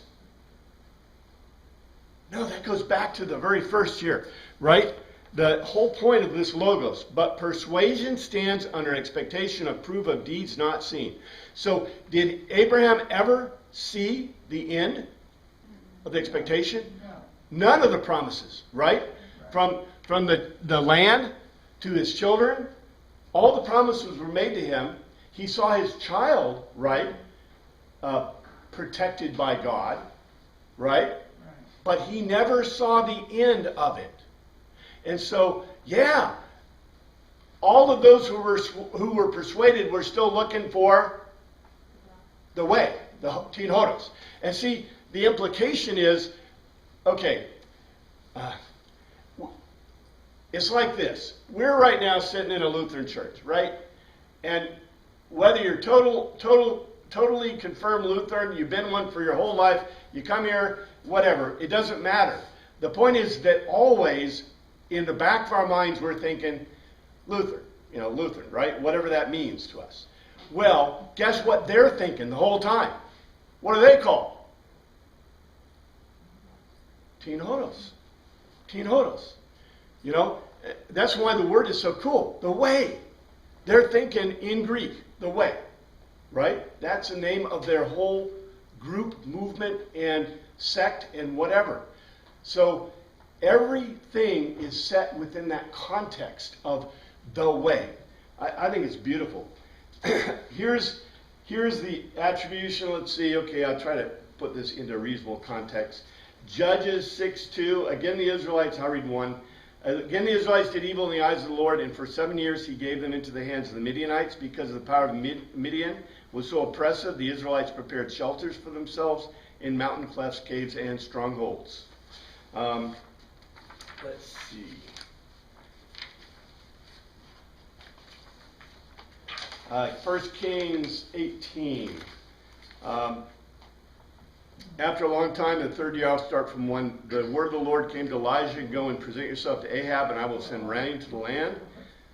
A: No, that goes back to the very first year, right? The whole point of this Logos, but persuasion stands under expectation of proof of deeds not seen. So did Abraham ever see the end of the expectation?
B: No.
A: None of the promises, right? From the land to his children, all the promises were made to him. He saw his child, right, protected by God, right? But he never saw the end of it. And so, yeah, all of those who were persuaded were still looking for the way, the Tin Hodos. And see, the implication is, okay, it's like this. We're right now sitting in a Lutheran church, right? And whether you're totally confirmed Lutheran, you've been one for your whole life, you come here, whatever, it doesn't matter. The point is that always in the back of our minds we're thinking Lutheran, Lutheran, right? Whatever that means to us. Well, guess what they're thinking the whole time? What are they called? Tin Hodos. Tin Hodos. That's why the word is so cool. The way. They're thinking in Greek, the way. Right? That's the name of their whole group, movement, and sect, and whatever. So everything is set within that context of the way. I think it's beautiful. Here's the attribution. Let's see. Okay, I'll try to put this into a reasonable context. Judges 6:2. Again, the Israelites, I'll read 1. Again, the Israelites did evil in the eyes of the Lord, and for 7 years he gave them into the hands of the Midianites because of the power of Midian was so oppressive. The Israelites prepared shelters for themselves in mountain clefts, caves, and strongholds. Let's see. First Kings 18. After a long time, the third year, I'll start from 1. The word of the Lord came to Elijah, go and present yourself to Ahab, and I will send rain to the land.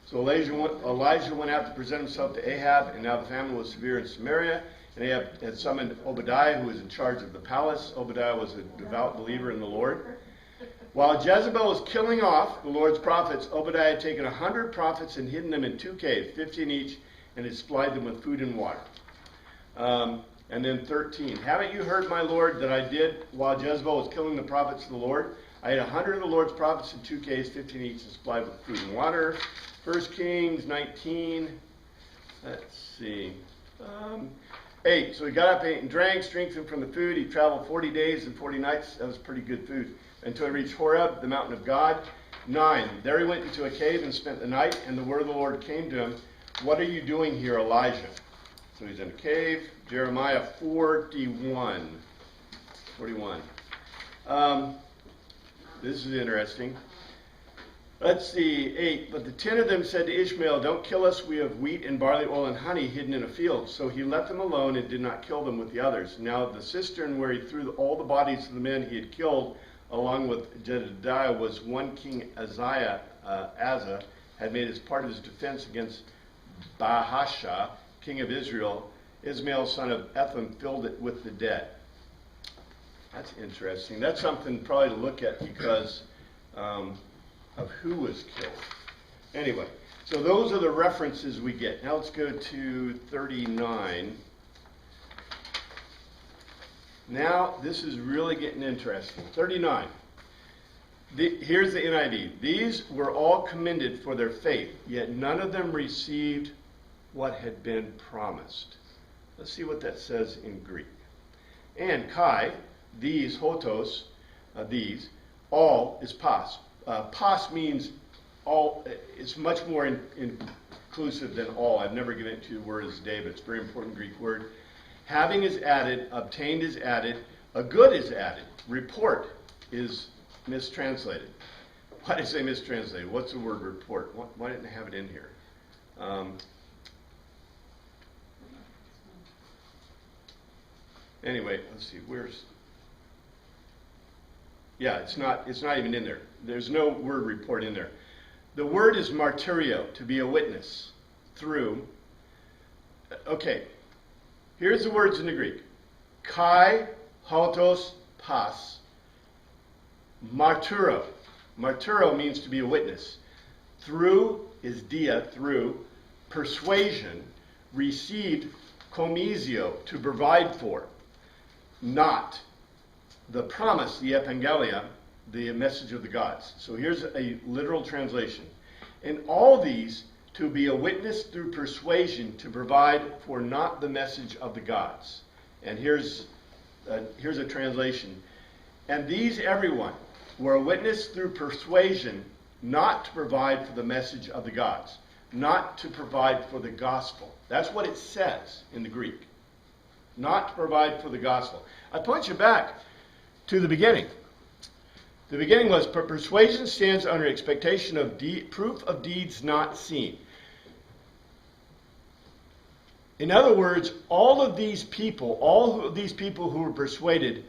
A: So Elijah went out to present himself to Ahab, and now the famine was severe in Samaria. And Ahab had summoned Obadiah, who was in charge of the palace. Obadiah was a devout believer in the Lord. While Jezebel was killing off the Lord's prophets, Obadiah had taken 100 prophets and hidden them in 2 caves, 50 in each, and had supplied them with food and water. And then 13. Haven't you heard, my Lord, that I did while Jezebel was killing the prophets of the Lord? I had 100 of the Lord's prophets in 2 caves, 15 each, and supplied with food and water. 1 Kings 19. Let's see. 8. So he got up, ate and drank, strengthened from the food. He traveled 40 days and 40 nights. That was pretty good food. Until he reached Horeb, the mountain of God. 9. There he went into a cave and spent the night, and the word of the Lord came to him. What are you doing here, Elijah? So he's in a cave. Jeremiah 41. This is interesting. Let's see, 8. But the 10 of them said to Ishmael, don't kill us. We have wheat and barley, oil, and honey hidden in a field. So he left them alone and did not kill them with the others. Now the cistern where he threw all the bodies of the men he had killed, along with Jedediah, was one King Asa had made as part of his defense against Baasha, king of Israel. Ismael, son of Etham, filled it with the dead. That's interesting. That's something probably to look at because of who was killed. Anyway, so those are the references we get. Now let's go to 39. Now this is really getting interesting. 39. Here's the NIV. These were all commended for their faith, yet none of them received what had been promised. Let's see what that says in Greek. And Kai, these, hotos, these, all is pas. Pas means all. It's much more inclusive than all. I've never given it to the word as David. It's a very important Greek word. Having is added, obtained is added, a good is added. Report is mistranslated. Why did I say mistranslated? What's the word report? Why didn't I have it in here? Anyway, let's see. Yeah, it's not even in there. There's no word report in there. The word is martyrio, to be a witness through. Okay, here's the words in the Greek. Kai, hotos, pas. Martyro. Martyro means to be a witness. Through is dia, through. Persuasion, received, komizio, to provide for. Not. The promise, the evangelia, the message of the gods. So here's a literal translation. In all these, to be a witness through persuasion, to provide for not the message of the gods. And here's a translation. And these, everyone, were a witness through persuasion, not to provide for the message of the gods, not to provide for the gospel. That's what it says in the Greek. Not to provide for the gospel. I point you back to the beginning. The beginning was, persuasion stands under expectation of proof of deeds not seen. In other words, all of these people who were persuaded,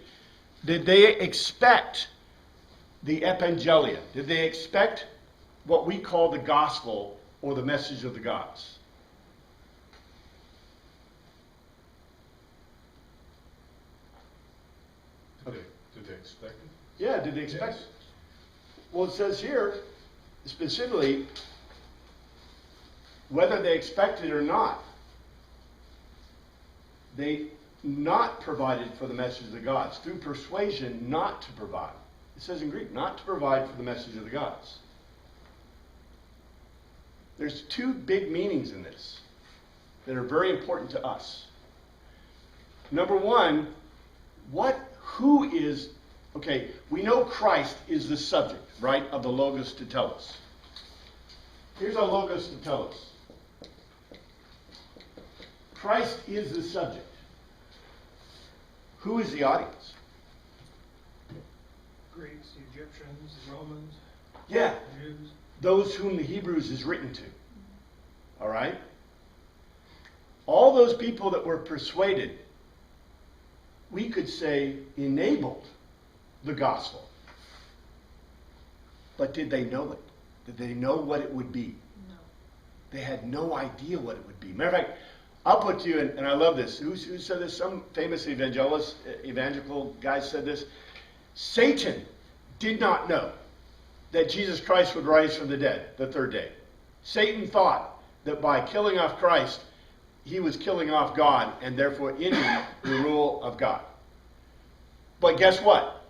A: did they expect the evangelia? Did they expect what we call the gospel or the message of the gods?
E: Did they expect it?
A: Yeah, did they expect
E: Yes.
A: it? Well, it says here, specifically, whether they expected it or not, they not provided for the message of the gods. Through persuasion, not to provide. It says in Greek, not to provide for the message of the gods. There's two big meanings in this that are very important to us. Number one, okay, we know Christ is the subject, right, of the Logos to tell us. Here's our Logos to tell us. Christ is the subject. Who is the audience?
F: Greeks, Egyptians, Romans,
A: Yeah,
F: Jews.
A: those whom the Hebrews is written to. All right? All those people that were persuaded, we could say, enabled the gospel. But did they know it? Did they know what it would be?
D: No.
A: They had no idea what it would be. Matter of fact, I'll put to you, and I love this. Who said this? Some famous evangelical guy said this. Satan did not know that Jesus Christ would rise from the dead the third day. Satan thought that by killing off Christ, he was killing off God and therefore ending the rule of God. But guess what?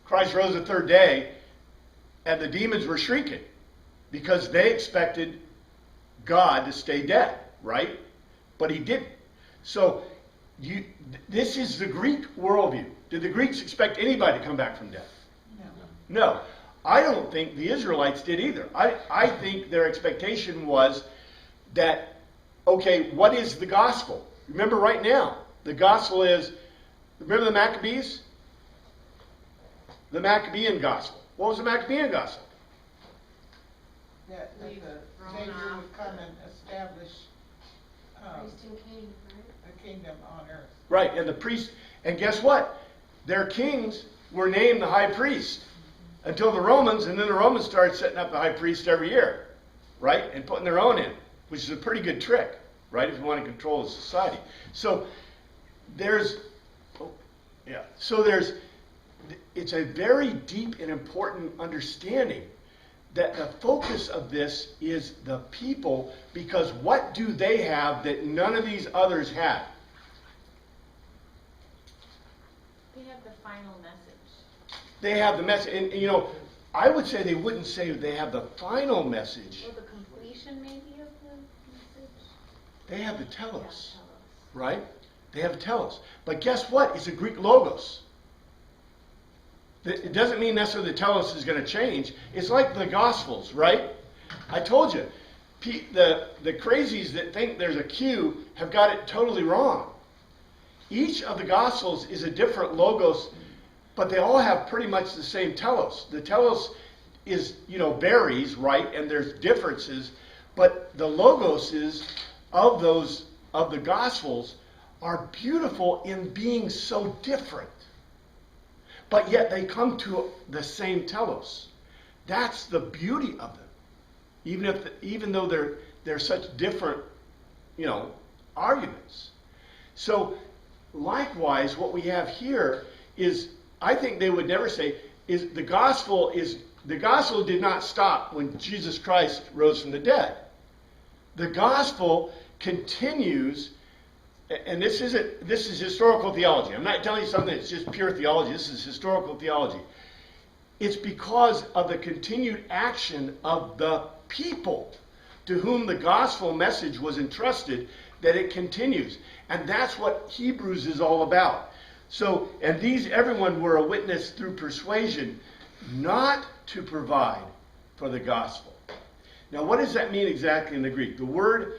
A: Christ rose the third day, and the demons were shrieking because they expected God to stay dead, right? But he didn't. So this is the Greek worldview. Did the Greeks expect anybody to come back from death?
B: No.
A: No. I don't think the Israelites did either. I think their expectation was that, okay, what is the gospel? Remember right now, the gospel is, remember the Maccabees? The Maccabean gospel. What was the Maccabean gospel?
B: That
G: We've
B: the
G: grown
B: Savior
G: up.
B: would come and establish
G: Priest and king, right?
B: a kingdom on earth.
A: Right, and the priests, and guess what? Their kings were named the high priest until the Romans, and then the Romans started setting up the high priest every year, right? And putting their own in, which is a pretty good trick, right? If you want to control the society. So it's a very deep and important understanding that the focus of this is the people, because what do they have that none of these others had?
D: They have the final message.
A: They have the message, and you know, I would say they wouldn't say they have the final message.
D: Or the completion maybe of the message?
A: They have the telos,
D: Yeah, telos.
A: right? They have the telos. But guess what? It's a Greek logos. It doesn't mean necessarily the telos is going to change. It's like the Gospels, right? I told you, the crazies that think there's a Q have got it totally wrong. Each of the Gospels is a different logos, but they all have pretty much the same telos. The telos is, varies, right? And there's differences, but the logoses of the Gospels are beautiful in being so different. But yet they come to the same telos. That's the beauty of them. Even though they're such different, arguments. So likewise, what we have here is, I think they would never say, the gospel did not stop when Jesus Christ rose from the dead. The gospel continues. And this is historical theology. I'm not telling you something that's just pure theology. This is historical theology. It's because of the continued action of the people to whom the gospel message was entrusted that it continues. And that's what Hebrews is all about. So, and everyone were a witness through persuasion, not to provide for the gospel. Now, what does that mean exactly in the Greek? The word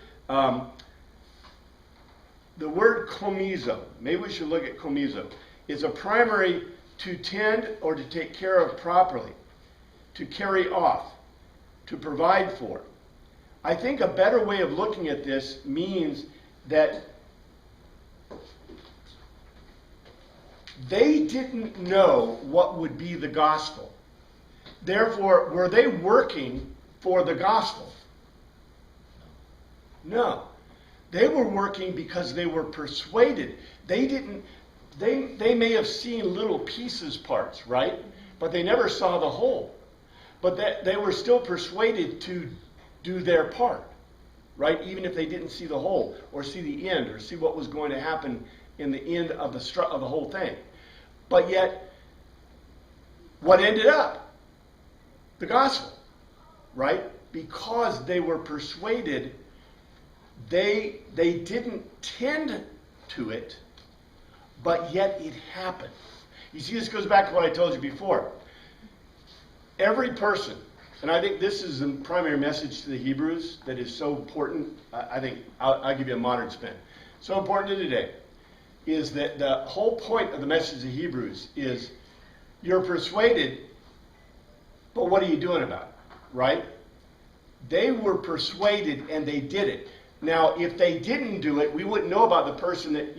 A: komizo, maybe we should look at komizo, is a primary to tend or to take care of properly, to carry off, to provide for. I think a better way of looking at this means that they didn't know what would be the gospel. Therefore, were they working for the gospel? No. They were working because they were persuaded. They may have seen little pieces, parts, right? But they never saw the whole. But they were still persuaded to do their part, right? Even if they didn't see the whole, or see the end, or see what was going to happen in the end of the whole thing. But yet, what ended up? The gospel, right? Because they were persuaded. They didn't tend to it, but yet it happened. You see, this goes back to what I told you before. Every person, and I think this is the primary message to the Hebrews that is so important. I think I'll give you a modern spin. So important to today is that the whole point of the message of the Hebrews is you're persuaded, but what are you doing about it, right? They were persuaded and they did it. Now, if they didn't do it, we wouldn't know about the person that,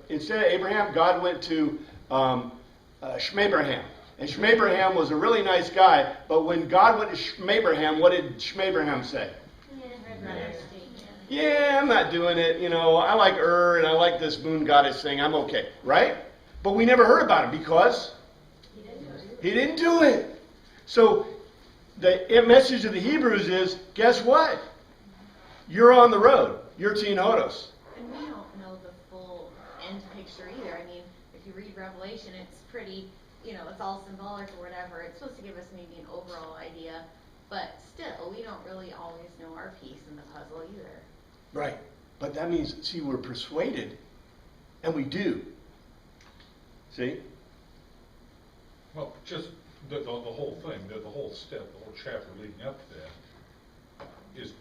A: instead of Abraham, God went to Shmebraham. And Shmebraham was a really nice guy, but when God went to Shmebraham, what did Shmebraham say? Yeah, I'm not doing it. I like and I like this moon goddess thing. I'm okay, right? But we never heard about him because he didn't do it. So the message of the Hebrews is, guess what? You're on the road. You're Tinotos.
D: And we don't know the full end picture either. I mean, if you read Revelation, it's pretty, it's all symbolic or whatever. It's supposed to give us maybe an overall idea, but still, we don't really always know our piece in the puzzle either.
A: Right. But that means, see, we're persuaded, and we do. See?
E: Well, just the whole thing, the whole step, the whole chapter leading up to that is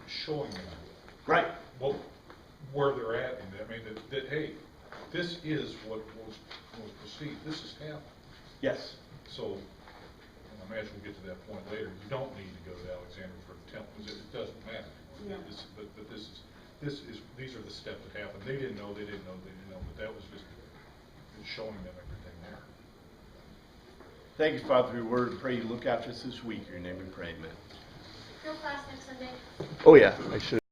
E: showing them
A: Right.
E: where they're at in that. I mean, that hey, this is what was perceived. This has happened.
A: Yes.
E: So, and I imagine we'll get to that point later. You don't need to go to Alexandria for the temple because it doesn't matter.
B: Yeah.
E: But these are the steps that happened. They didn't know, but that was just showing them everything there.
A: Thank you, Father, for your word. Pray you look after us this week. In your name we pray, amen.
G: No class next Sunday.
A: Oh, yeah. I should.